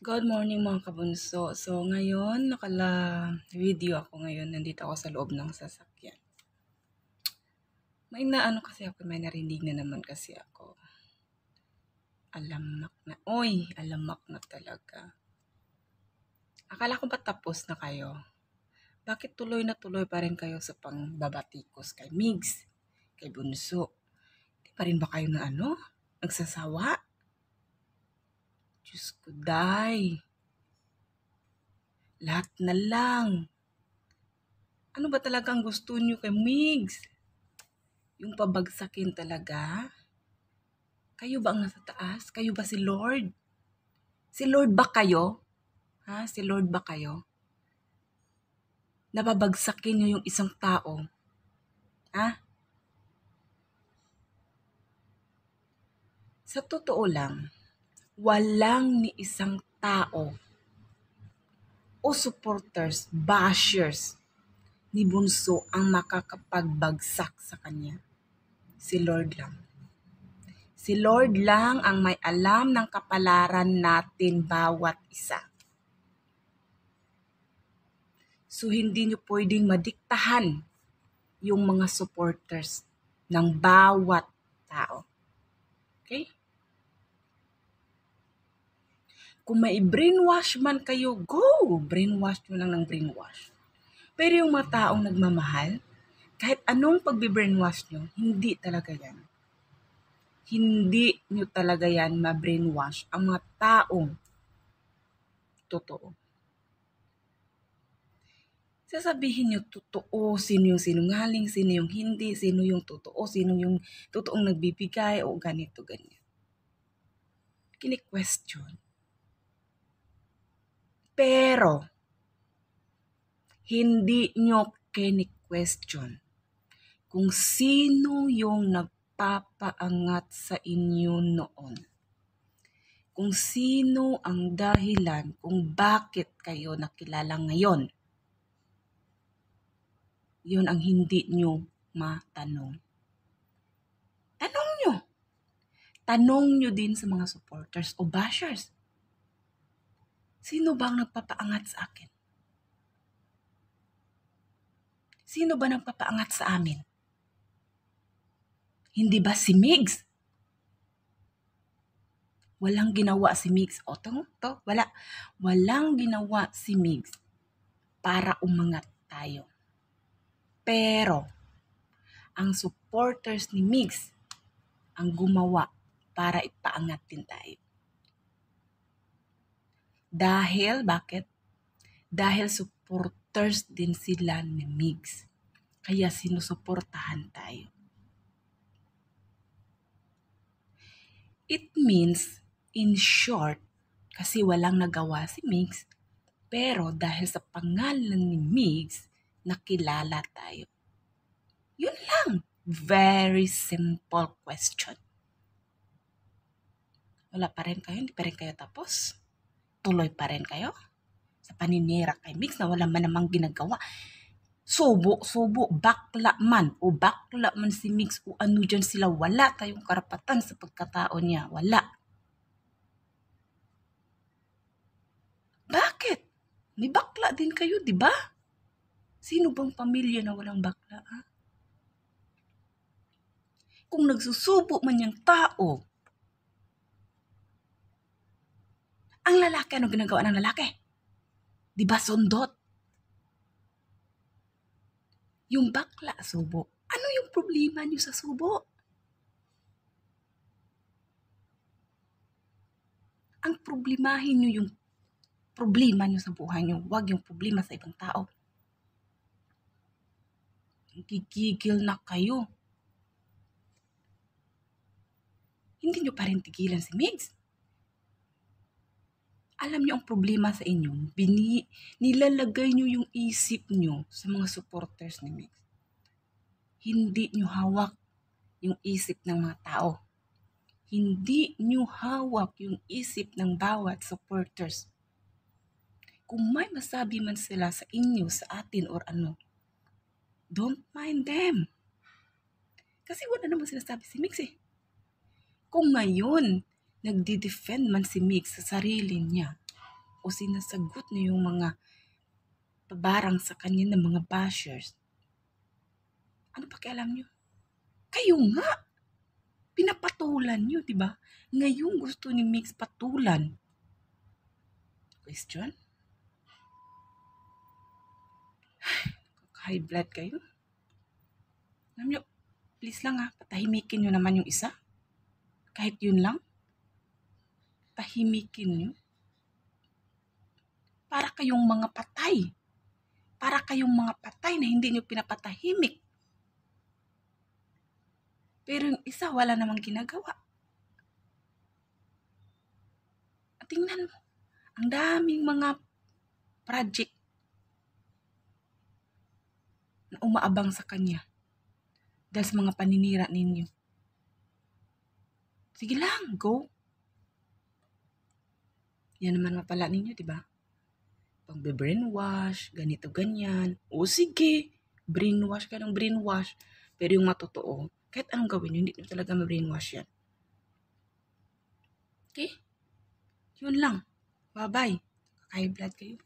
Good morning mga kabunso. So ngayon, video ako ngayon. Nandito ako sa loob ng sasakyan. May naano kasi ako, may narinig na naman kasi ako. Alamak na. Oy, alamak na talaga. Akala ko ba tapos na kayo? Bakit tuloy na tuloy pa rin kayo sa pangbabatikos kay Migs, kay Bunso? Di pa rin ba kayo na nagsasawa? Diyos ko, day. Lahat na lang. Ano ba talagang gusto niyo kay Migs? Yung pabagsakin talaga? Kayo ba ang nasa taas? Kayo ba si Lord? Si Lord ba kayo? Ha? Si Lord ba kayo? Napabagsakin niyo yung isang tao? Ha? Sa totoo lang, walang ni isang tao o supporters, bashers ni Bunso ang makakapagbagsak sa kanya. Si Lord lang. Si Lord lang ang may alam ng kapalaran natin bawat isa. So hindi nyo pwedeng madiktahan yung mga supporters ng bawat tao. Okay? Kung may brainwash man kayo, go! Brainwash nyo lang ng brainwash. Pero yung mga taong nagmamahal, kahit anong pagbe-brainwash nyo, hindi talaga yan. Hindi nyo talaga yan ma-brainwash ang mga taong totoo. Sasabihin nyo totoo, sino yung sinungaling, sino yung hindi, sino yung totoo, sino yung totoong nagbibigay o ganito, ganyan. Kini-question. Pero, hindi nyo kini-question kung sino yung nagpapaangat sa inyo noon. Kung sino ang dahilan kung bakit kayo nakilala ngayon. Yun ang hindi nyo matanong. Tanong nyo. Tanong nyo din sa mga supporters o bashers. Sino ba ang nagpapaangat sa akin? Sino ba nagpapaangat sa amin? Hindi ba si Migs? Walang ginawa si Migs. O, wala. Walang ginawa si Migs para umangat tayo. Pero, ang supporters ni Migs ang gumawa para ipaangat din tayo. Dahil, bakit? Dahil supporters din sila ni Migs. Kaya sinusuportahan tayo. It means, in short, kasi walang nagawa si Migs, pero dahil sa pangalan ni Migs, nakilala tayo. Yun lang. Very simple question. Wala pa rin kayo? Hindi pa rin kayo tapos? Tuloy pa rin kayo? Sa paninira kay Migs na wala man namang ginagawa. Subo, bakla man si Migs o ano dyan sila, wala tayong karapatan sa pagkatao niya, wala. Bakit? May bakla din kayo, di ba? Sino bang pamilya na walang bakla, ha? Kung nagsusubo man yung tao, ang lalaki, ano ginagawa ng lalaki? Di ba sundot? Yung bakla, subo. Ano yung problema niyo sa subo? Ang problemahin niyo yung problema niyo sa buhay niyo, huwag yung problema sa ibang tao. Gigigil na kayo. Hindi niyo pa rin tigilan si Migs. Alam niyo ang problema sa inyo, nilalagay niyo yung isip niyo sa mga supporters ni Migs. Hindi niyo hawak yung isip ng mga tao. Hindi niyo hawak yung isip ng bawat supporters. Kung may masabi man sila sa inyo, sa atin, or ano, don't mind them. Kasi wala naman sinasabi si Migs eh. Kung ngayon, nagdi-defend man si Migs sa sarili niya, o sinasagot niyo yung mga pabarang sa kanya ng mga bashers. Ano pakialam niyo? Kayo nga! Pinapatulan niyo, di ba? Ngayon gusto ni Mix patulan. Question? High blood kayo? Alam niyo, please lang patahimikin niyo naman yung isa. Kahit yun lang. Tahimikin niyo. Para kayong mga patay. Para kayong mga patay na hindi niyo pinapatahimik. Pero yung isa wala namang ginagawa. At tingnan mo, ang daming mga project na umaabang sa kanya dahil sa mga paninira ninyo. Sige lang, go. Yan naman mapala ninyo, di ba? Pang-brainwash, ganito, ganyan. O sige, brainwash ka ng brainwash. Pero yung matotoo, kahit anong gawin nyo, hindi nyo talaga ma-brainwash yan. Okay? Yun lang. Bye-bye. Kaka-high blood kayo.